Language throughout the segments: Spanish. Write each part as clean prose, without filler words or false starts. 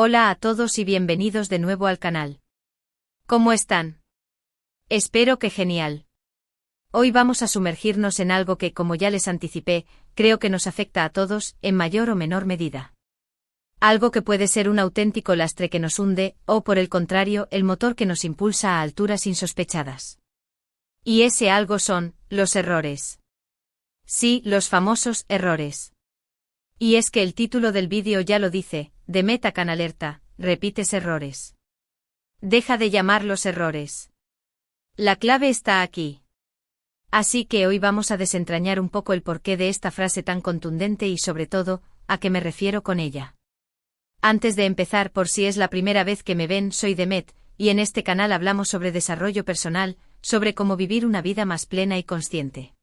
Hola a todos y bienvenidos de nuevo al canal. ¿Cómo están? Espero que genial. Hoy vamos a sumergirnos en algo que, como ya les anticipé, creo que nos afecta a todos, en mayor o menor medida. Algo que puede ser un auténtico lastre que nos hunde, o por el contrario, el motor que nos impulsa a alturas insospechadas. Y ese algo son, los errores. Sí, los famosos errores. Y es que el título del vídeo ya lo dice, de Metacan alerta, repites errores. Deja de llamarlos errores. La clave está aquí. Así que hoy vamos a desentrañar un poco el porqué de esta frase tan contundente y sobre todo, a qué me refiero con ella. Antes de empezar, por si es la primera vez que me ven, soy Demet, y en este canal hablamos sobre desarrollo personal, sobre cómo vivir una vida más plena y consciente.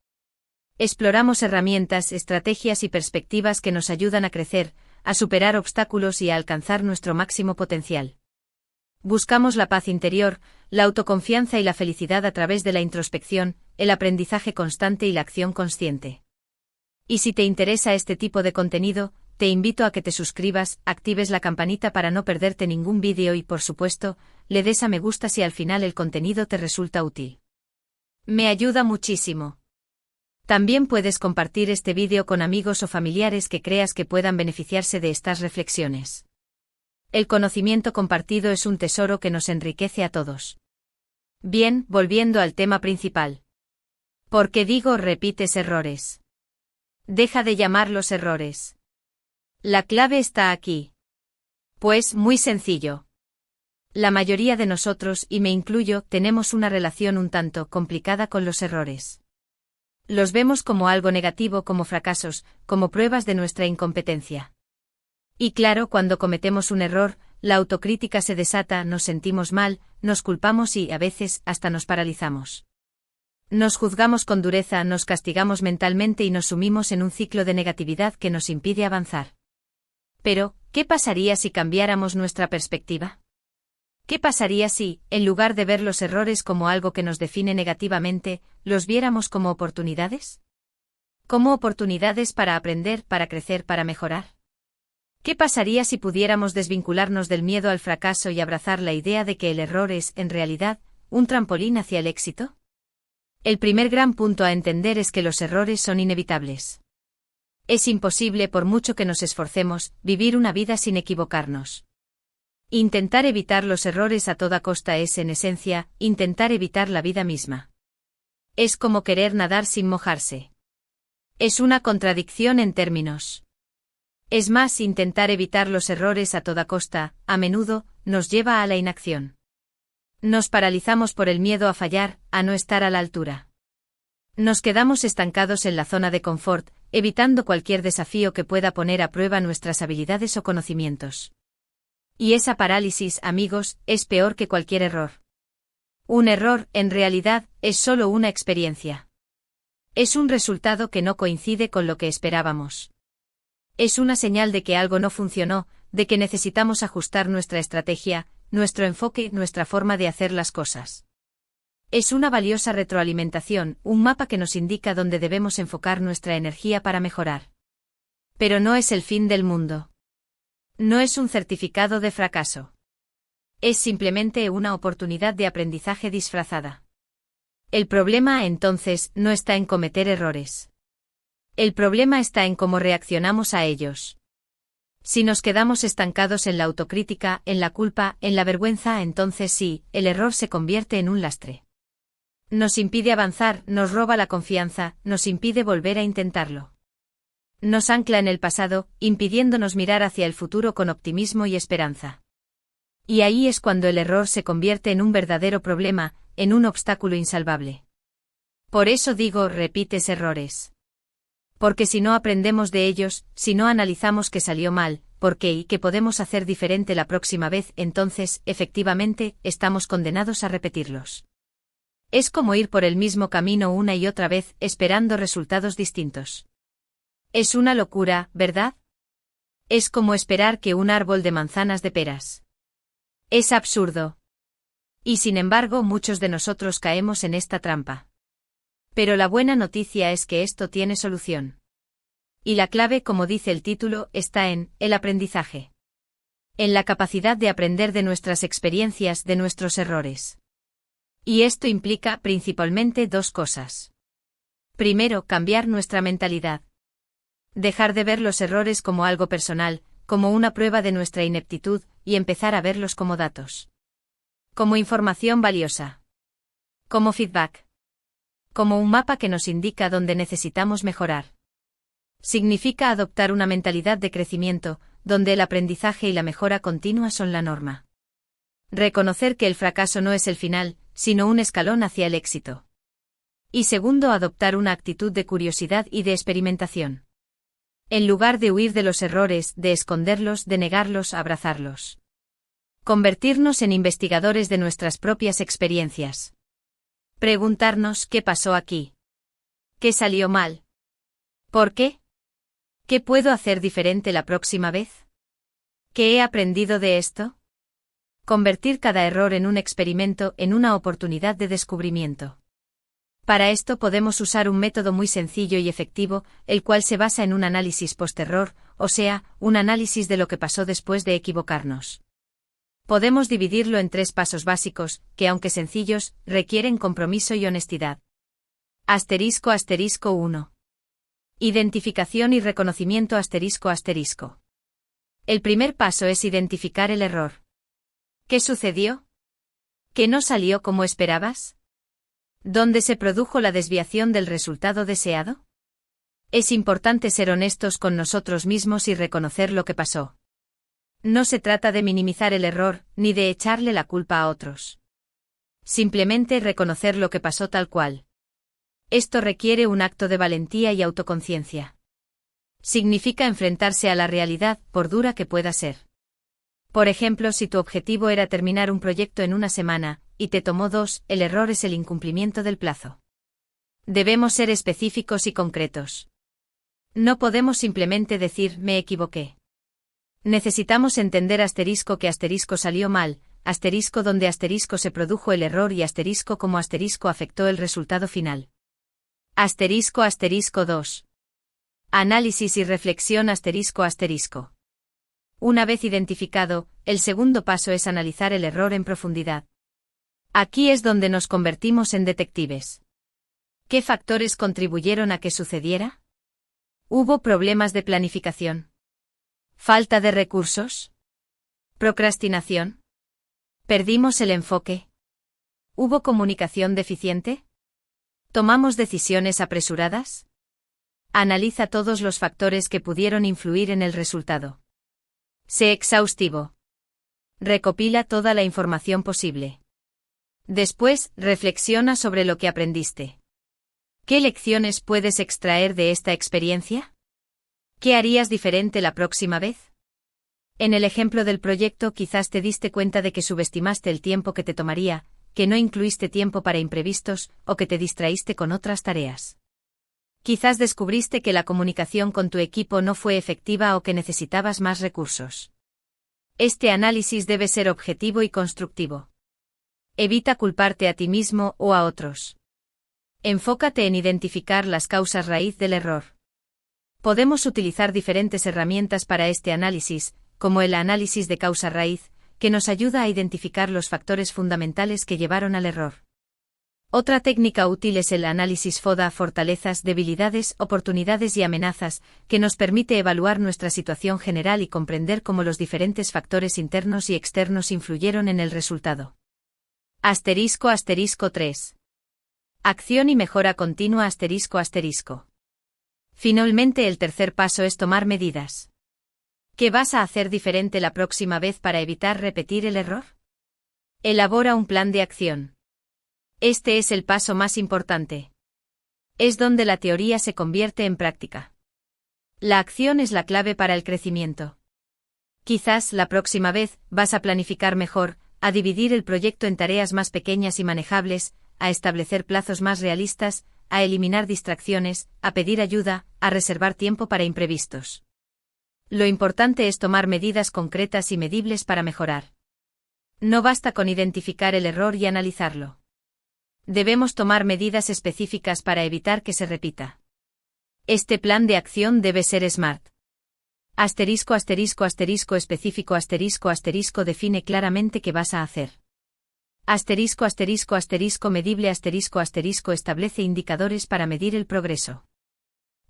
Exploramos herramientas, estrategias y perspectivas que nos ayudan a crecer, a superar obstáculos y a alcanzar nuestro máximo potencial. Buscamos la paz interior, la autoconfianza y la felicidad a través de la introspección, el aprendizaje constante y la acción consciente. Y si te interesa este tipo de contenido, te invito a que te suscribas, actives la campanita para no perderte ningún vídeo y, por supuesto, le des a me gusta si al final el contenido te resulta útil. Me ayuda muchísimo. También puedes compartir este vídeo con amigos o familiares que creas que puedan beneficiarse de estas reflexiones. El conocimiento compartido es un tesoro que nos enriquece a todos. Bien, volviendo al tema principal. ¿Por qué digo repites errores? Deja de llamarlos errores. La clave está aquí. Pues muy sencillo. La mayoría de nosotros, y me incluyo, tenemos una relación un tanto complicada con los errores. Los vemos como algo negativo, como fracasos, como pruebas de nuestra incompetencia. Y claro, cuando cometemos un error, la autocrítica se desata, nos sentimos mal, nos culpamos y, a veces, hasta nos paralizamos. Nos juzgamos con dureza, nos castigamos mentalmente y nos sumimos en un ciclo de negatividad que nos impide avanzar. Pero, ¿qué pasaría si cambiáramos nuestra perspectiva? ¿Qué pasaría si, en lugar de ver los errores como algo que nos define negativamente, los viéramos como oportunidades? Como oportunidades para aprender, para crecer, para mejorar. ¿Qué pasaría si pudiéramos desvincularnos del miedo al fracaso y abrazar la idea de que el error es, en realidad, un trampolín hacia el éxito? El primer gran punto a entender es que los errores son inevitables. Es imposible, por mucho que nos esforcemos, vivir una vida sin equivocarnos. Intentar evitar los errores a toda costa es, en esencia, intentar evitar la vida misma. Es como querer nadar sin mojarse. Es una contradicción en términos. Es más, intentar evitar los errores a toda costa, a menudo, nos lleva a la inacción. Nos paralizamos por el miedo a fallar, a no estar a la altura. Nos quedamos estancados en la zona de confort, evitando cualquier desafío que pueda poner a prueba nuestras habilidades o conocimientos. Y esa parálisis, amigos, es peor que cualquier error. Un error, en realidad, es solo una experiencia. Es un resultado que no coincide con lo que esperábamos. Es una señal de que algo no funcionó, de que necesitamos ajustar nuestra estrategia, nuestro enfoque, nuestra forma de hacer las cosas. Es una valiosa retroalimentación, un mapa que nos indica dónde debemos enfocar nuestra energía para mejorar. Pero no es el fin del mundo. No es un certificado de fracaso. Es simplemente una oportunidad de aprendizaje disfrazada. El problema, entonces, no está en cometer errores. El problema está en cómo reaccionamos a ellos. Si nos quedamos estancados en la autocrítica, en la culpa, en la vergüenza, entonces sí, el error se convierte en un lastre. Nos impide avanzar, nos roba la confianza, nos impide volver a intentarlo. Nos ancla en el pasado, impidiéndonos mirar hacia el futuro con optimismo y esperanza. Y ahí es cuando el error se convierte en un verdadero problema, en un obstáculo insalvable. Por eso digo, repites errores. Porque si no aprendemos de ellos, si no analizamos qué salió mal, por qué y qué podemos hacer diferente la próxima vez, entonces, efectivamente, estamos condenados a repetirlos. Es como ir por el mismo camino una y otra vez, esperando resultados distintos. Es una locura, ¿verdad? Es como esperar que un árbol de manzanas de peras. Es absurdo. Y sin embargo, muchos de nosotros caemos en esta trampa. Pero la buena noticia es que esto tiene solución. Y la clave, como dice el título, está en el aprendizaje. en la capacidad de aprender de nuestras experiencias, de nuestros errores. Y esto implica principalmente dos cosas. Primero, cambiar nuestra mentalidad. Dejar de ver los errores como algo personal, como una prueba de nuestra ineptitud, y empezar a verlos como datos. Como información valiosa. Como feedback. Como un mapa que nos indica dónde necesitamos mejorar. Significa adoptar una mentalidad de crecimiento, donde el aprendizaje y la mejora continua son la norma. Reconocer que el fracaso no es el final, sino un escalón hacia el éxito. Y segundo, adoptar una actitud de curiosidad y de experimentación. En lugar de huir de los errores, de esconderlos, de negarlos, abrazarlos. Convertirnos en investigadores de nuestras propias experiencias. Preguntarnos qué pasó aquí. ¿Qué salió mal? ¿Por qué? ¿Qué puedo hacer diferente la próxima vez? ¿Qué he aprendido de esto? Convertir cada error en un experimento, en una oportunidad de descubrimiento. Para esto podemos usar un método muy sencillo y efectivo, el cual se basa en un análisis post-error, o sea, un análisis de lo que pasó después de equivocarnos. Podemos dividirlo en 3 pasos básicos, que aunque sencillos, requieren compromiso y honestidad. Asterisco 1. Identificación y reconocimiento ***. El primer paso es identificar el error. ¿Qué sucedió? ¿Qué no salió como esperabas? ¿Dónde se produjo la desviación del resultado deseado? Es importante ser honestos con nosotros mismos y reconocer lo que pasó. No se trata de minimizar el error, ni de echarle la culpa a otros. Simplemente reconocer lo que pasó tal cual. Esto requiere un acto de valentía y autoconciencia. Significa enfrentarse a la realidad, por dura que pueda ser. Por ejemplo, si tu objetivo era terminar un proyecto en una semana, y te tomó 2, el error es el incumplimiento del plazo. Debemos ser específicos y concretos. No podemos simplemente decir, me equivoqué. Necesitamos entender que salió mal, donde se produjo el error y cómo afectó el resultado final. ***2. Análisis y reflexión ***. Una vez identificado, el segundo paso es analizar el error en profundidad. Aquí es donde nos convertimos en detectives. ¿Qué factores contribuyeron a que sucediera? ¿Hubo problemas de planificación? ¿Falta de recursos? ¿Procrastinación? ¿Perdimos el enfoque? ¿Hubo comunicación deficiente? ¿Tomamos decisiones apresuradas? Analiza todos los factores que pudieron influir en el resultado. Sé exhaustivo. Recopila toda la información posible. Después, reflexiona sobre lo que aprendiste. ¿Qué lecciones puedes extraer de esta experiencia? ¿Qué harías diferente la próxima vez? En el ejemplo del proyecto, quizás te diste cuenta de que subestimaste el tiempo que te tomaría, que no incluiste tiempo para imprevistos, o que te distraíste con otras tareas. Quizás descubriste que la comunicación con tu equipo no fue efectiva o que necesitabas más recursos. Este análisis debe ser objetivo y constructivo. Evita culparte a ti mismo o a otros. Enfócate en identificar las causas raíz del error. Podemos utilizar diferentes herramientas para este análisis, como el análisis de causa raíz, que nos ayuda a identificar los factores fundamentales que llevaron al error. Otra técnica útil es el análisis FODA, fortalezas, debilidades, oportunidades y amenazas, que nos permite evaluar nuestra situación general y comprender cómo los diferentes factores internos y externos influyeron en el resultado. ***3. Acción y mejora continua ***. Finalmente, el tercer paso es tomar medidas. ¿Qué vas a hacer diferente la próxima vez para evitar repetir el error? Elabora un plan de acción. Este es el paso más importante. Es donde la teoría se convierte en práctica. La acción es la clave para el crecimiento. Quizás, la próxima vez, vas a planificar mejor, a dividir el proyecto en tareas más pequeñas y manejables, a establecer plazos más realistas, a eliminar distracciones, a pedir ayuda, a reservar tiempo para imprevistos. Lo importante es tomar medidas concretas y medibles para mejorar. No basta con identificar el error y analizarlo. Debemos tomar medidas específicas para evitar que se repita. Este plan de acción debe ser SMART. Asterisco asterisco asterisco específico asterisco asterisco define claramente qué vas a hacer. Asterisco asterisco asterisco medible asterisco asterisco establece indicadores para medir el progreso.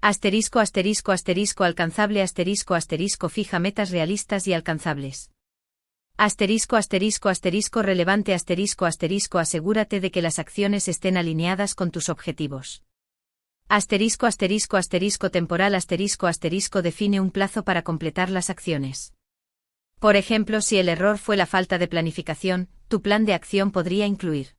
Asterisco asterisco asterisco alcanzable asterisco asterisco fija metas realistas y alcanzables. Asterisco asterisco asterisco relevante asterisco asterisco asegúrate de que las acciones estén alineadas con tus objetivos. Asterisco asterisco asterisco temporal asterisco asterisco define un plazo para completar las acciones. Por ejemplo, si el error fue la falta de planificación, tu plan de acción podría incluir.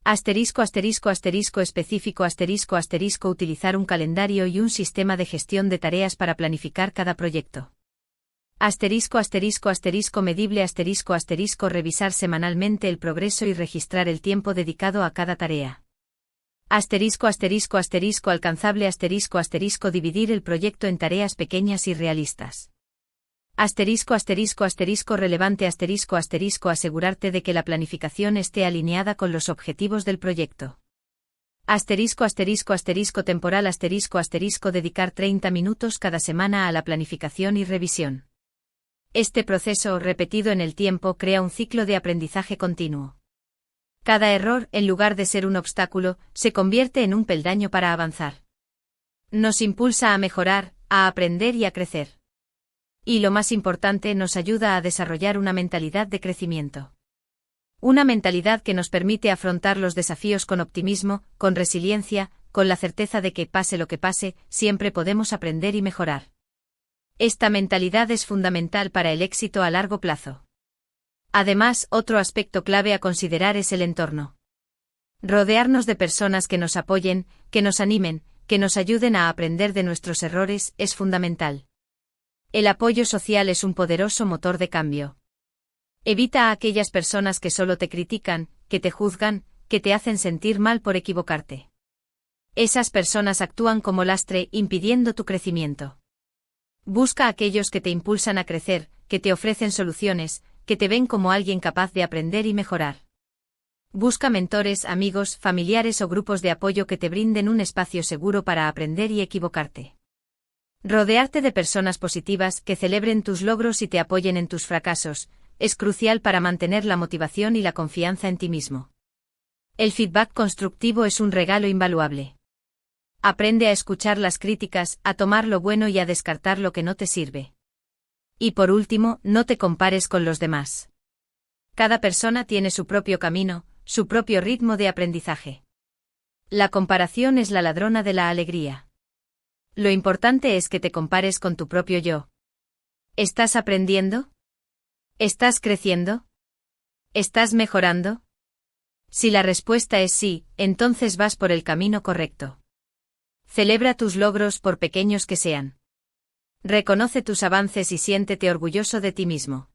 Asterisco asterisco asterisco específico asterisco asterisco utilizar un calendario y un sistema de gestión de tareas para planificar cada proyecto. Asterisco asterisco asterisco medible asterisco asterisco revisar semanalmente el progreso y registrar el tiempo dedicado a cada tarea. Asterisco asterisco asterisco alcanzable asterisco asterisco dividir el proyecto en tareas pequeñas y realistas. Asterisco asterisco asterisco relevante asterisco asterisco asegurarte de que la planificación esté alineada con los objetivos del proyecto. Asterisco asterisco asterisco temporal asterisco asterisco dedicar 30 minutos cada semana a la planificación y revisión. Este proceso, repetido en el tiempo, crea un ciclo de aprendizaje continuo. Cada error, en lugar de ser un obstáculo, se convierte en un peldaño para avanzar. Nos impulsa a mejorar, a aprender y a crecer. Y lo más importante, nos ayuda a desarrollar una mentalidad de crecimiento. Una mentalidad que nos permite afrontar los desafíos con optimismo, con resiliencia, con la certeza de que, pase lo que pase, siempre podemos aprender y mejorar. Esta mentalidad es fundamental para el éxito a largo plazo. Además, otro aspecto clave a considerar es el entorno. Rodearnos de personas que nos apoyen, que nos animen, que nos ayuden a aprender de nuestros errores, es fundamental. El apoyo social es un poderoso motor de cambio. Evita a aquellas personas que solo te critican, que te juzgan, que te hacen sentir mal por equivocarte. Esas personas actúan como lastre, impidiendo tu crecimiento. Busca a aquellos que te impulsan a crecer, que te ofrecen soluciones, que te ven como alguien capaz de aprender y mejorar. Busca mentores, amigos, familiares o grupos de apoyo que te brinden un espacio seguro para aprender y equivocarte. Rodearte de personas positivas que celebren tus logros y te apoyen en tus fracasos, es crucial para mantener la motivación y la confianza en ti mismo. El feedback constructivo es un regalo invaluable. Aprende a escuchar las críticas, a tomar lo bueno y a descartar lo que no te sirve. Y por último, no te compares con los demás. Cada persona tiene su propio camino, su propio ritmo de aprendizaje. La comparación es la ladrona de la alegría. Lo importante es que te compares con tu propio yo. ¿Estás aprendiendo? ¿Estás creciendo? ¿Estás mejorando? Si la respuesta es sí, entonces vas por el camino correcto. Celebra tus logros por pequeños que sean. Reconoce tus avances y siéntete orgulloso de ti mismo.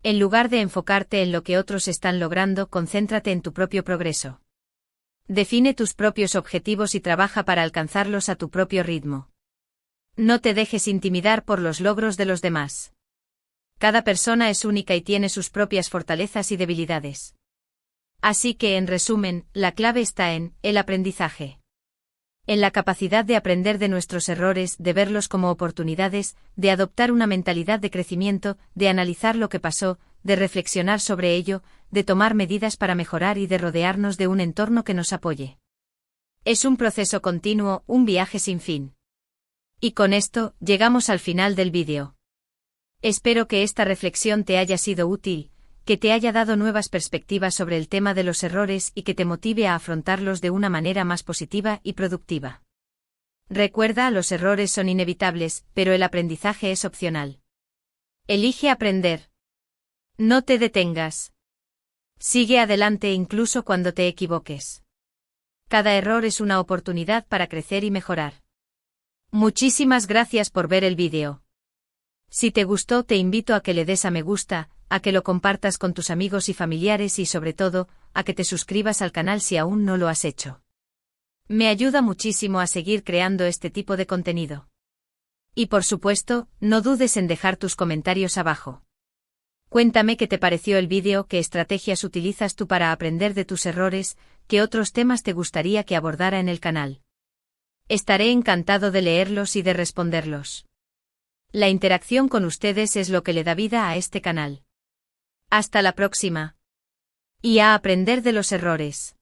En lugar de enfocarte en lo que otros están logrando, concéntrate en tu propio progreso. Define tus propios objetivos y trabaja para alcanzarlos a tu propio ritmo. No te dejes intimidar por los logros de los demás. Cada persona es única y tiene sus propias fortalezas y debilidades. Así que, en resumen, la clave está en el aprendizaje. En la capacidad de aprender de nuestros errores, de verlos como oportunidades, de adoptar una mentalidad de crecimiento, de analizar lo que pasó, de reflexionar sobre ello, de tomar medidas para mejorar y de rodearnos de un entorno que nos apoye. Es un proceso continuo, un viaje sin fin. Y con esto, llegamos al final del vídeo. Espero que esta reflexión te haya sido útil, que te haya dado nuevas perspectivas sobre el tema de los errores y que te motive a afrontarlos de una manera más positiva y productiva. Recuerda, los errores son inevitables, pero el aprendizaje es opcional. Elige aprender. No te detengas. Sigue adelante incluso cuando te equivoques. Cada error es una oportunidad para crecer y mejorar. Muchísimas gracias por ver el vídeo. Si te gustó, te invito a que le des a me gusta, a que lo compartas con tus amigos y familiares y sobre todo, a que te suscribas al canal si aún no lo has hecho. Me ayuda muchísimo a seguir creando este tipo de contenido. Y por supuesto, no dudes en dejar tus comentarios abajo. Cuéntame qué te pareció el vídeo, qué estrategias utilizas tú para aprender de tus errores, qué otros temas te gustaría que abordara en el canal. Estaré encantado de leerlos y de responderlos. La interacción con ustedes es lo que le da vida a este canal. Hasta la próxima. Y a aprender de los errores.